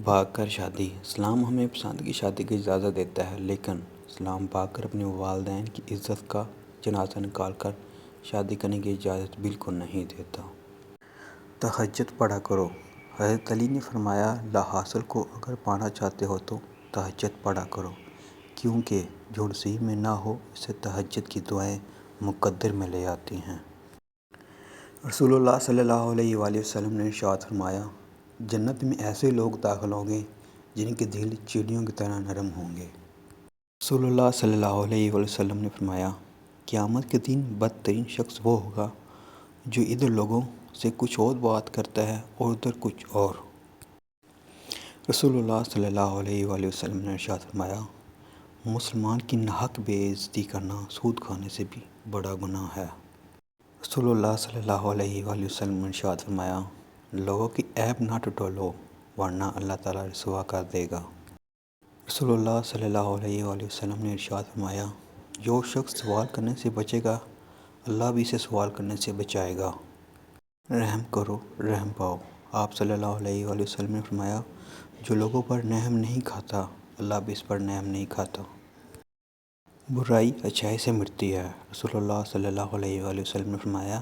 بھاگ کر شادی۔ اسلام ہمیں پسند کی شادی کی اجازت دیتا ہے، لیکن اسلام بھاگ کر اپنے والدین کی عزت کا جنازہ نکال کر شادی کرنے کی اجازت بالکل نہیں دیتا۔ تہجد پڑھا کرو۔ حضرت علی نے فرمایا، لا حاصل کو اگر پانا چاہتے ہو تو تہجد پڑھا کرو، کیونکہ جو نصیب میں نہ ہو اسے تہجد کی دعائیں مقدر میں لے آتی ہیں۔ رسول اللہ صلی اللہ علیہ وآلہ وسلم نے ارشاد فرمایا، جنت میں ایسے لوگ داخل ہوں گے جن کے دل چڑیوں کی طرح نرم ہوں گے۔ رسول اللہ صلی اللہ علیہ وآلہ وسلم نے فرمایا، قیامت کے دن بدترین شخص وہ ہوگا جو ادھر لوگوں سے کچھ اور بات کرتا ہے اور ادھر کچھ اور۔ رسول اللہ صلی اللہ علیہ وآلہ وسلم نے ارشاد فرمایا، مسلمان کی ناحق بے عزتی کرنا سود کھانے سے بھی بڑا گناہ ہے۔ رسول اللہ صلی اللہ علیہ وآلہ وسلم نے ارشاد فرمایا، لوگوں کی عیب نہ ٹٹولو ورنہ اللہ تعالیٰ رسوا کر دے گا۔ رسول اللہ صلی اللہ علیہ وآلہ وسلم نے ارشاد فرمایا، جو شخص سوال کرنے سے بچے گا اللہ بھی اسے سوال کرنے سے بچائے گا۔ رحم کرو رحم پاؤ۔ آپ صلی اللہ علیہ وآلہ وسلم نے فرمایا، جو لوگوں پر رحم نہیں کھاتا اللہ بھی اس پر رحم نہیں کھاتا۔ برائی اچھائی سے مٹتی ہے۔ رسول اللہ صلی اللہ علیہ وآلہ وسلم نے فرمایا،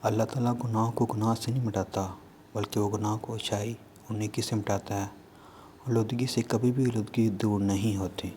اللہ تعالیٰ گناہوں کو گناہ سے نہیں مٹاتا بلکہ وہ گناہ کو اچھائی اور نیکی سے مٹاتا ہے۔ آلودگی سے کبھی بھی آلودگی دور نہیں ہوتی۔